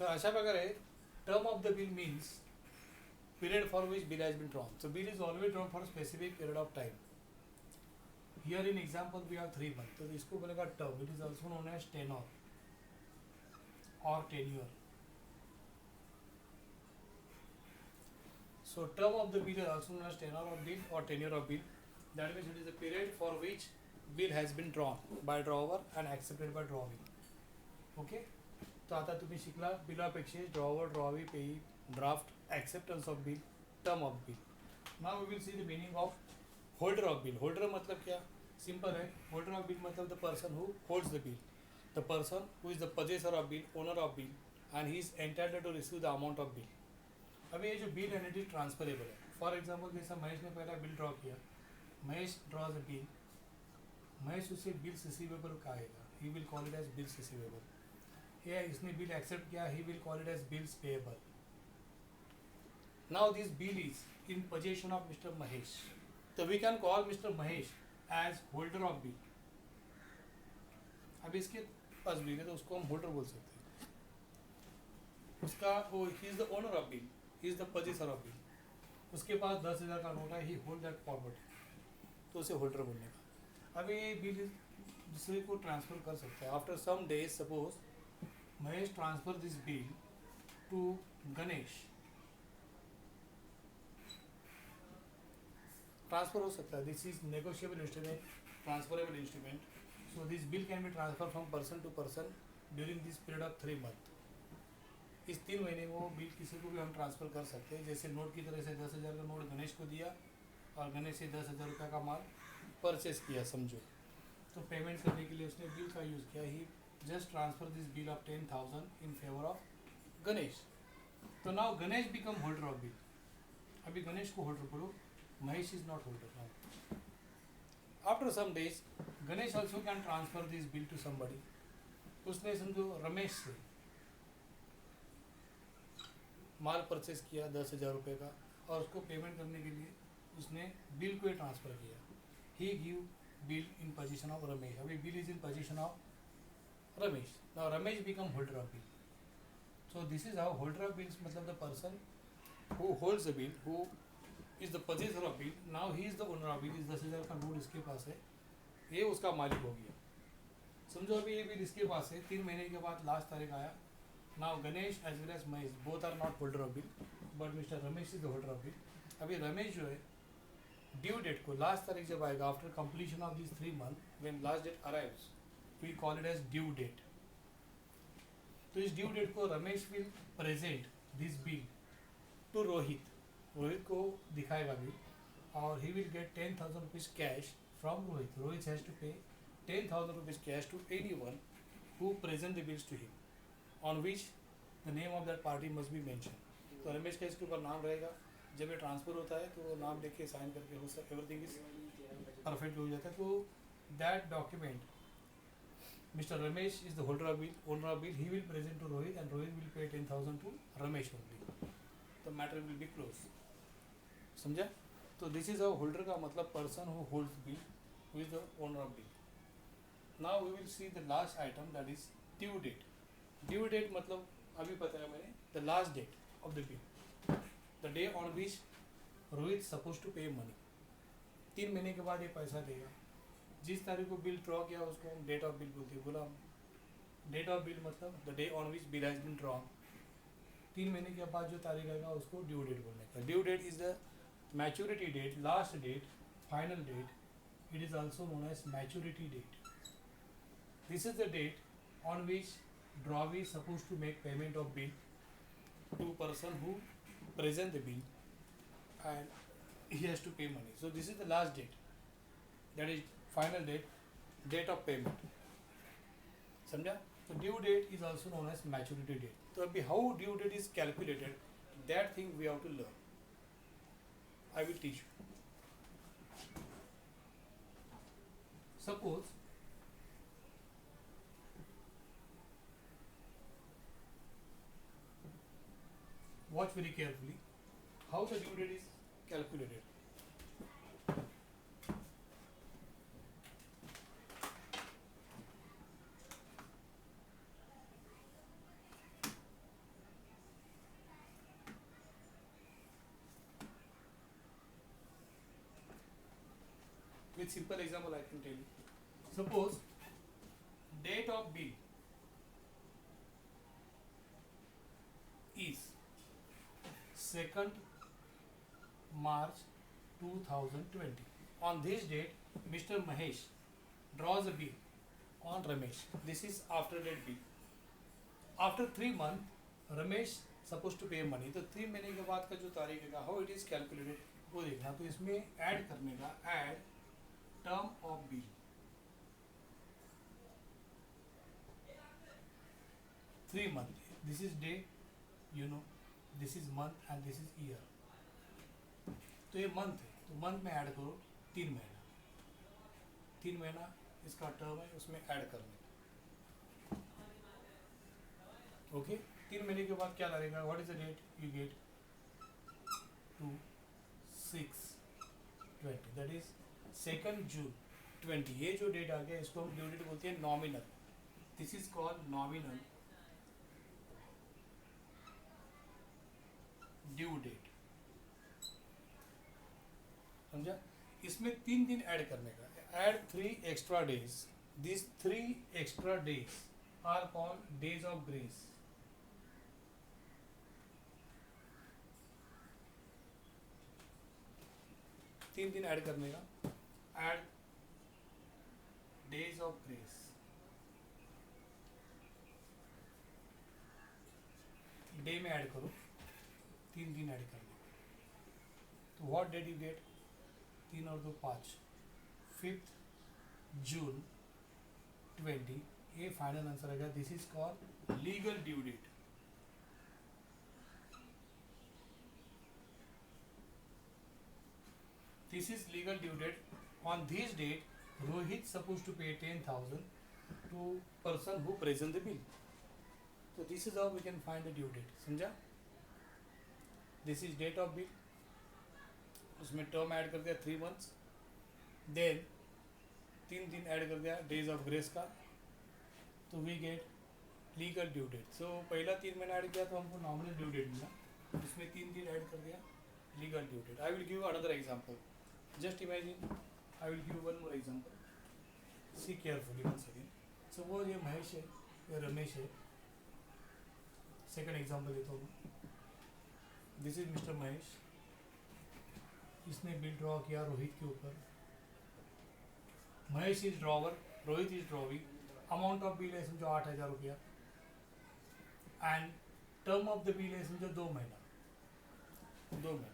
तर अशा प्रकारे term of the bill means period for which bill has been drawn. So bill is always drawn for a specific period of time. Here in example we have 3 months. तो इसको बोलेगा term. It is also known as tenor or tenure. So term of the bill is also known as tenor of bill or tenure of bill. That means it is the period for which bill has been drawn by drawer and accepted by drawee. Okay. तो आता तुम्ही शिकला bill of exchange drawer drawee payee draft acceptance of bill term of bill. Now we will see the meaning of holder of bill. Holder मतलब क्या? Simple है. Holder of bill मतलब the person who holds the bill, the person who is the possessor of bill, owner of bill and he is entitled to receive the amount of bill. अभी ये जो bill है it is transferable है. For example जैसा महेश ने पहला bill draw किया, Mahesh draws a bill, Mahesh उसे बिल्स रिसीवेबल कहेगा, he will call it as bills receivable. या इसने बिल एक्सेप्ट किया, he will call it as bills payable. Now this bill is in possession of mister Mahesh, तो we can call mister Mahesh as holder of bill. अब इसके पास bill है तो उसको हम होल्डर बोल सकते हैं. उसका वो he is the owner of bill, he is the possessor of bill. उसके पास 10,000 का नोट है, ही होल्ड दैट प्रॉपर्टी, तो उसे होल्डर बोलने का. अभी ये बिल दूसरे को ट्रांसफर कर सकता है. After some days suppose Mahesh transfer this bill to Ganesh. Transfer हो सकता है. This is negotiable instrument, transferable instrument. So this bill can be transferred from person to person during this period of 3 months. इस 3 महीने में वो bill किसी को भी हम ट्रांसफ़र कर सकते हैं. जैसे नोट की तरह से 10,000 का नोट गणेश को दिया और गणेश से 10,000 रुपये का माल परचेस किया समझो, तो पेमेंट करने के लिए उसने बिल का यूज़ किया. ही just transfer this bill of 10,000 in favor of Ganesh. So now Ganesh become holder of bill. अभी गणेश को होल्डर बोलो, Mahesh is not holder now. After some days Ganesh also can transfer this bill to somebody. उसने समझो रमेश से माल purchase किया 10,000 रुपये का और उसको पेमेंट करने के लिए उसने बिल को ही ट्रांसफ़र किया. He give bill in position of Ramesh. अभी bill is in position of Ramesh. Now Ramesh become holder of bill. So this is how holder of bills मतलब the person who holds the bill, who is the possessor of bill. Now he is the owner of bill. इस 10,000 का note इसके पास है, ये उसका मालिक हो गया. समझो अभी ये बिल इसके पास है. 3 महीने के बाद लास्ट तारीख आया. Now Ganesh as well as Mahesh both are not holder of bill, but Mr. Ramesh is the holder of bill. अभी रमेश जो है ड्यू डेट को लास्ट तारीख जब आएगा after completion of this 3 months, when last date arrives we call it as due date. तो इस due date को Ramesh will present this bill to Rohit. Rohit को दिखाएगा बिल और he will get 10,000 rupees cash from Rohit. Rohit has to pay 10,000 rupees cash to anyone who present the bills to him on which the name of that party must be mention. तो रमेश का इसके ऊपर नाम रहेगा. जब ये ट्रांसफ़र होता है तो वो नाम लिख के साइन करके हो सकता, एवरीथिंग इज परफेक्ट हो जाता है. तो that document Mr. Ramesh is the holder of bill, owner of bill. He will present to Rohit and Rohit will pay 10,000 to Ramesh only. The matter will be closed. समझा? तो this is how holder का मतलब person who holds bill, who is the owner of bill. Now we will see the last item, that is due date. Due date मतलब अभी बताया मैंने, the last date of the bill, the day on which Rohit supposed to pay money. 3 महीने के बाद ये पैसा देगा. जिस तारीख को बिल ड्रॉ किया उसको हम डेट ऑफ बिल बोलते हैं. बोला डेट ऑफ बिल मतलब the day on which bill has been drawn. 3 महीने के बाद जो तारीख आएगा उसको ड्यू डेट बोलने का. Due date is the maturity date, last date, final date. It is also known as maturity date. This is the date on which drawee is suppose to make payment of bill to person who present the bill and he has to pay money. So this is the last date, that is final date of payment. समझा? तो due date is also known as maturity date. तो अभी how due date is calculated, that thing we have to learn. I will teach you. Suppose watch very carefully how the due date is calculated. with simple example I can tell you. Suppose date of bill is 2nd March 2020. On this date, Mr. Mahesh draws a bill on Ramesh. This is after date bill. After 3 months, Ramesh supposed to pay money. तो 3 महीने के बाद का जो तारीख है, how it is calculated वो देखना. तो इसमें ऐड करने का, add term of bill. 3 month. This is day, you know. This is month and this is year. तो ये मंथ है, तो मंथ में ऐड करो 3 महीना. 3 महीना इसका टर्म है, उसमें ऐड करने. ओके 3 महीने के बाद क्या लगेगा? What is the date you get? 2/6/20. That is 2nd June 20. ये जो डेट आ गया इसको हम ड्यू डेट बोलते हैं nominal. This is called nominal due date. समझा? इसमें 3 दिन ऐड करने का. Add 3 extra days. This 3 extra days are called days of grace. तीन दिन ऐड करने का. Add days of grace. Day में ऐड करो. 3 दिन ऐड करने. तो व्हाट डेट यू गेट? 3 और 2 5. 5th June 20. ये फाइनल आंसर आएगा. This is called legal due date. This is legal due date. On this date, Rohit supposed to pay 10,000 to person who present the bill. So this is how we can find the due date. समझा? This is date of bill. उसमें term add कर दिया 3 months. Then 3 दिन add कर दिया days of grace का. तो we get legal due date. So पहला 3 महीना ऐड किया तो हमको nominal due date मिला. उसमें 3 दिन ऐड कर दिया legal due date. I will give you another example. Just imagine, I will give you one more example. See carefully once again. Suppose ये महेश है, ये रमेश है. Second example देता हूँ. This is Mr. महेश. इसने बिल ड्रॉ किया रोहित के ऊपर. Mahesh is drawer, Rohit is drawing. Amount of bill है समझो 8,000 रुपया. And term of the bill है समझो 2 महीना. 2 महीना.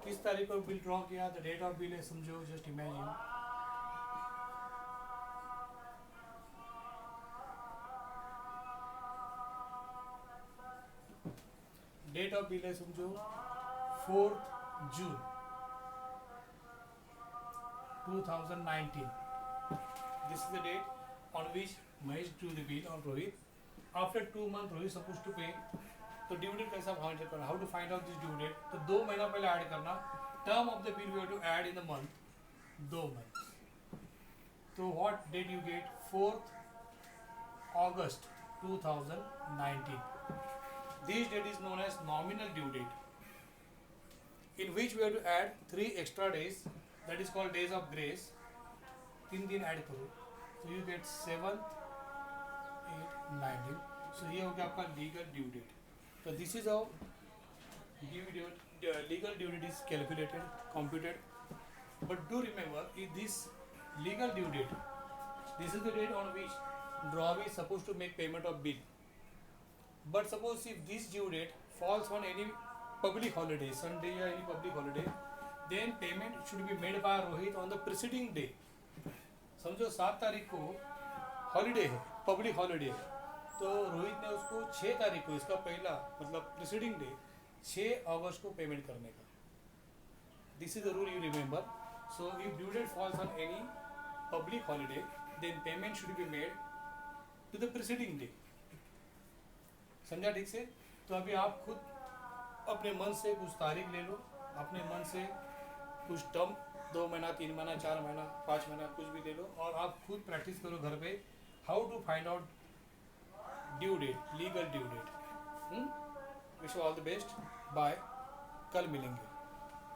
किस तारीख को बिल ड्रॉ किया? द डेट ऑफ बिल है समझो. Just imagine date of bill है समझो 4th June 2019. This is the date on which Mahesh drew the bill on Rohit. After 2 months Rohit supposed to pay. तो due date कैसा find करना? How to find out this due date? तो 2 महीना पहले add करना. Term of the bill we have to add in the month. 2 month. तो what date you get? 4th August 2019. This date is known as nominal due date, in which we have to add 3 extra days. That is called days of grace. 3 दिन add करो. So you get 7th 8 19. So ये हो गया आपका legal due date. So this is how legal due date is calculated, computed. But do remember, if this legal due date, this is the date on which drawee is supposed to make payment of bill. But suppose if this due date falls on any public holiday, Sunday or any public holiday, then payment should be made by Rohit on the preceding day. समझो 7 तारीख को holiday है, public holiday है. तो रोहित ने उसको 6 तारीख को, इसका पहला मतलब प्रिसीडिंग डे 6 अगस्त को पेमेंट करने का. This is the rule you remember. So if due date falls on any public holiday then payment should be made to the preceding day. समझा ठीक से? तो अभी आप खुद अपने मन से कुछ तारीख ले लो, अपने मन से कुछ टर्म 2 महीना 3 महीना 4 महीना 5 महीना कुछ भी ले लो और आप खुद प्रैक्टिस करो घर पे how to find out due date, legal due date. Wish you all the best. Bye. कल मिलेंगे.